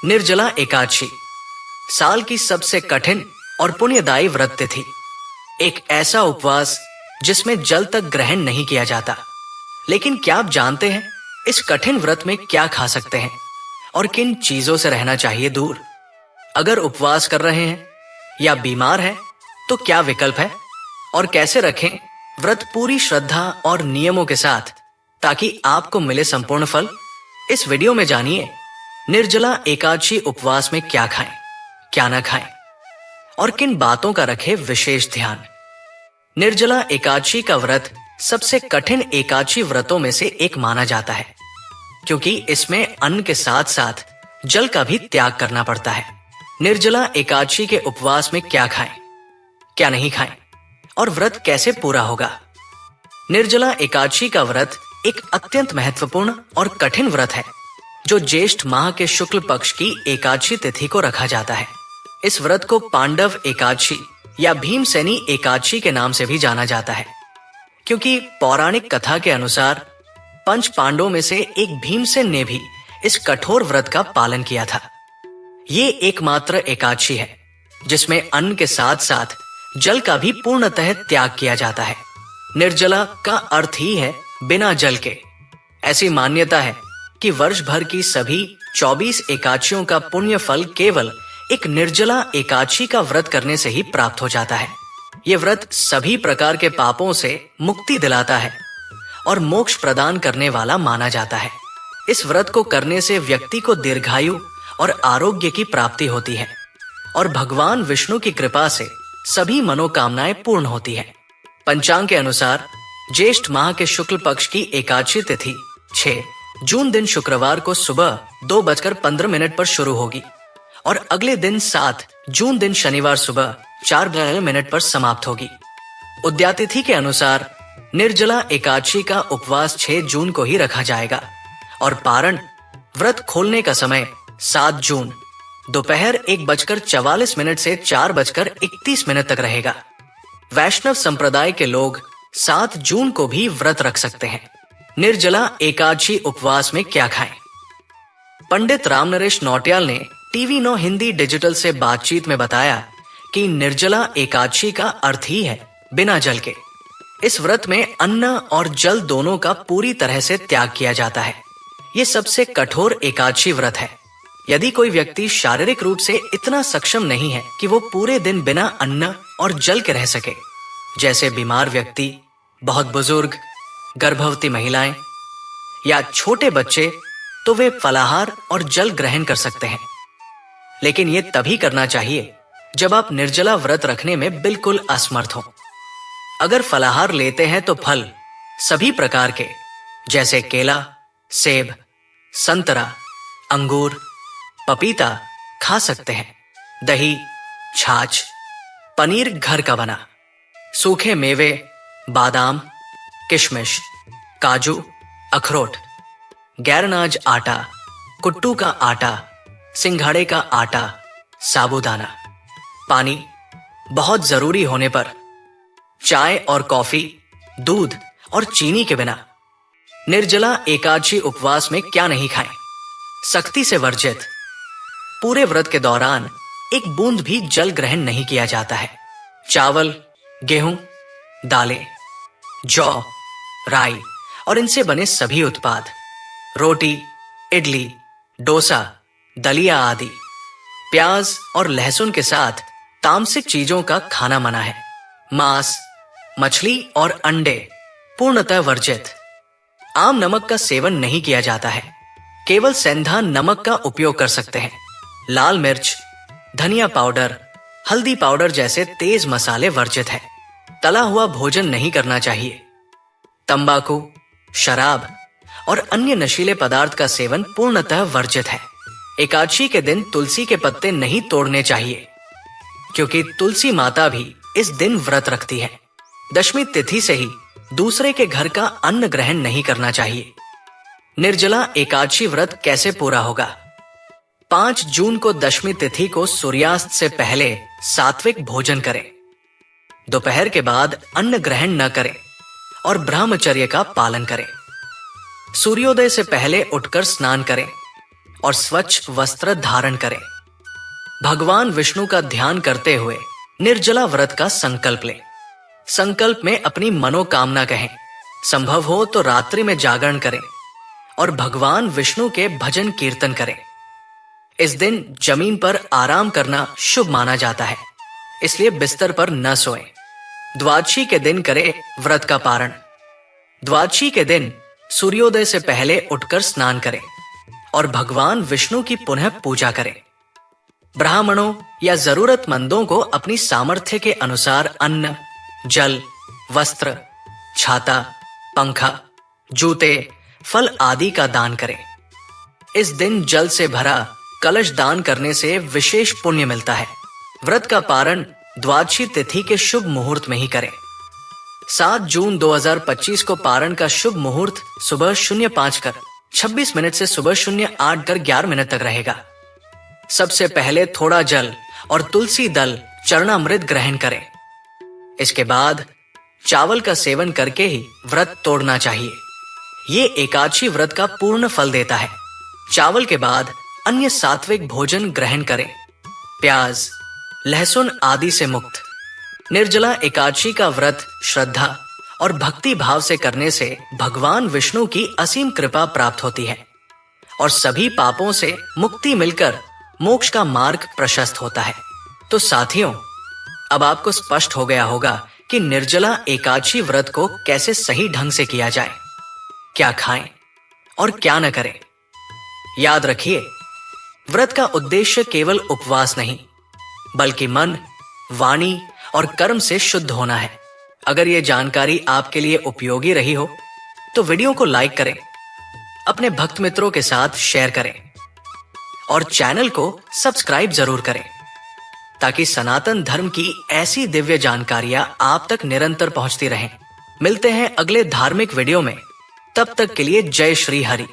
निर्जला एकादशी साल की सबसे कठिन और पुण्यदायी व्रत तिथि। एक ऐसा उपवास जिसमें जल तक ग्रहण नहीं किया जाता। लेकिन क्या आप जानते हैं इस कठिन व्रत में क्या खा सकते हैं और किन चीजों से रहना चाहिए दूर? अगर उपवास कर रहे हैं या बीमार हैं तो क्या विकल्प है और कैसे रखें व्रत पूरी श्रद्धा और नियमों के साथ ताकि आपको मिले संपूर्ण फल? इस वीडियो में जानिए निर्जला एकादशी उपवास में क्या खाएं, क्या ना खाएं और किन बातों का रखें विशेष ध्यान। निर्जला एकादशी का व्रत सबसे कठिन एकादशी व्रतों में से एक माना जाता है, क्योंकि इसमें अन्न के साथ साथ जल का भी त्याग करना पड़ता है। निर्जला एकादशी के उपवास में क्या खाएं, क्या नहीं खाएं और व्रत कैसे पूरा होगा? निर्जला एकादशी का व्रत एक अत्यंत महत्वपूर्ण और कठिन व्रत है जो ज्येष्ठ माह के शुक्ल पक्ष की एकादशी तिथि को रखा जाता है। इस व्रत को पांडव एकादशी या भीमसेनी एकादशी के नाम से भी जाना जाता है, क्योंकि पौराणिक कथा के अनुसार पंच पांडवों में से एक भीमसेन ने भी इस कठोर व्रत का पालन किया था। ये एकमात्र एकादशी है जिसमें अन्न के साथ साथ जल का भी पूर्णतः त्याग किया जाता है। निर्जला का अर्थ ही है बिना जल के। ऐसी मान्यता है कि वर्ष भर की सभी 24 एकादशियों का पुण्य फल केवल एक निर्जला एकादशी का व्रत करने से ही प्राप्त हो जाता है। ये व्रत सभी प्रकार के पापों से मुक्ति दिलाता है और मोक्ष प्रदान करने वाला माना जाता है। इस व्रत को करने से व्यक्ति को दीर्घायु और आरोग्य की प्राप्ति होती है और भगवान विष्णु की कृपा से सभी मनोकामनाएं पूर्ण होती है। पंचांग के अनुसार ज्येष्ठ माह के शुक्ल पक्ष की एकादशी तिथि 6 जून दिन शुक्रवार को सुबह 2:15 पर शुरू होगी और अगले दिन 7 जून दिन शनिवार सुबह 4 पर समाप्त होगी। उद्यातिथि के अनुसार निर्जला एकादशी का उपवास 6 जून को ही रखा जाएगा और पारण व्रत खोलने का समय 7 जून दोपहर 1:44 से 4:31 तक रहेगा। वैष्णव संप्रदाय के लोग 7 जून को भी व्रत रख सकते हैं। निर्जला एकादशी उपवास में क्या खाएं? पंडित रामनरेश नौटियाल ने टीवी 9 हिंदी डिजिटल से बातचीत में बताया कि निर्जला एकादशी का अर्थ ही है बिना जल के। इस व्रत में अन्न और जल दोनों का पूरी तरह से त्याग किया जाता है। ये सबसे कठोर एकादशी व्रत है। यदि कोई व्यक्ति शारीरिक रूप से इतना सक्षम नहीं है कि वो पूरे दिन बिना अन्न और जल के रह सके, जैसे बीमार व्यक्ति, बहुत बुजुर्ग, गर्भवती महिलाएं या छोटे बच्चे, तो वे फलाहार और जल ग्रहण कर सकते हैं। लेकिन ये तभी करना चाहिए जब आप निर्जला व्रत रखने में बिल्कुल असमर्थ हो। अगर फलाहार लेते हैं तो फल सभी प्रकार के, जैसे केला, सेब, संतरा, अंगूर, पपीता खा सकते हैं। दही, छाछ, पनीर घर का बना, सूखे मेवे, बादाम, किशमिश, काजू, अखरोट, गैरनाज आटा, कुट्टू का आटा, सिंघाड़े का आटा, साबूदाना, पानी, बहुत जरूरी होने पर चाय और कॉफी, दूध और चीनी के बिना। निर्जला एकादशी उपवास में क्या नहीं खाएं? सख्ती से वर्जित। पूरे व्रत के दौरान एक बूंद भी जल ग्रहण नहीं किया जाता है। चावल, गेहूं, दालें, जौ, राई और इनसे बने सभी उत्पाद, रोटी, इडली, डोसा, दलिया आदि, प्याज और लहसुन के साथ तामसिक चीजों का खाना मना है। मांस, मछली और अंडे पूर्णतः वर्जित। आम नमक का सेवन नहीं किया जाता है, केवल सेंधा नमक का उपयोग कर सकते हैं। लाल मिर्च, धनिया पाउडर, हल्दी पाउडर जैसे तेज मसाले वर्जित है। तला हुआ भोजन नहीं करना चाहिए। तंबाकू, शराब और अन्य नशीले पदार्थ का सेवन पूर्णतः वर्जित है। एकादशी के दिन तुलसी के पत्ते नहीं तोड़ने चाहिए, क्योंकि तुलसी माता भी इस दिन व्रत रखती है। दशमी तिथि से ही दूसरे के घर का अन्न ग्रहण नहीं करना चाहिए। निर्जला एकादशी व्रत कैसे पूरा होगा? 5 जून को दशमी तिथि को सूर्यास्त से पहले सात्विक भोजन करें। दोपहर के बाद अन्न ग्रहण न करें और ब्रह्मचर्य का पालन करें। सूर्योदय से पहले उठकर स्नान करें और स्वच्छ वस्त्र धारण करें। भगवान विष्णु का ध्यान करते हुए निर्जला व्रत का संकल्प लें। संकल्प में अपनी मनोकामना कहें। संभव हो तो रात्रि में जागरण करें और भगवान विष्णु के भजन कीर्तन करें। इस दिन जमीन पर आराम करना शुभ माना जाता है, इसलिए बिस्तर पर न सोएं। द्वादशी के दिन करें व्रत का पारण। द्वादशी के दिन सूर्योदय से पहले उठकर स्नान करें और भगवान विष्णु की पुनः पूजा करें। ब्राह्मणों या जरूरतमंदों को अपनी सामर्थ्य के अनुसार अन्न, जल, वस्त्र, छाता, पंखा, जूते, फल आदि का दान करें। इस दिन जल से भरा कलश दान करने से विशेष पुण्य मिलता है। व्रत का पारण द्वादशी तिथि के शुभ मुहूर्त में ही करें। 7 जून 2025 को पारण का शुभ मुहूर्त सुबह 05:26 से सुबह 08:11 तक रहेगा। सबसे पहले थोड़ा जल और तुलसी दल चरणामृत ग्रहण करें। इसके बाद चावल का सेवन करके ही व्रत तोड़ना चाहिए। ये एकादशी व्रत का पूर्ण फल देता है। चावल के बाद अन्य सात्विक भोजन ग्रहण करें। प्याज, लहसुन आदि से मुक्त। निर्जला एकादशी का व्रत श्रद्धा और भक्ति भाव से करने से भगवान विष्णु की असीम कृपा प्राप्त होती है और सभी पापों से मुक्ति मिलकर मोक्ष का मार्ग प्रशस्त होता है। तो साथियों, अब आपको स्पष्ट हो गया होगा कि निर्जला एकादशी व्रत को कैसे सही ढंग से किया जाए, क्या खाएं और क्या न करें। याद रखिए, व्रत का उद्देश्य केवल उपवास नहीं, बल्कि मन, वाणी और कर्म से शुद्ध होना है। अगर ये जानकारी आपके लिए उपयोगी रही हो तो वीडियो को लाइक करें, अपने भक्त मित्रों के साथ शेयर करें और चैनल को सब्सक्राइब जरूर करें, ताकि सनातन धर्म की ऐसी दिव्य जानकारियां आप तक निरंतर पहुंचती रहें। मिलते हैं अगले धार्मिक वीडियो में। तब तक के लिए जय श्री हरि।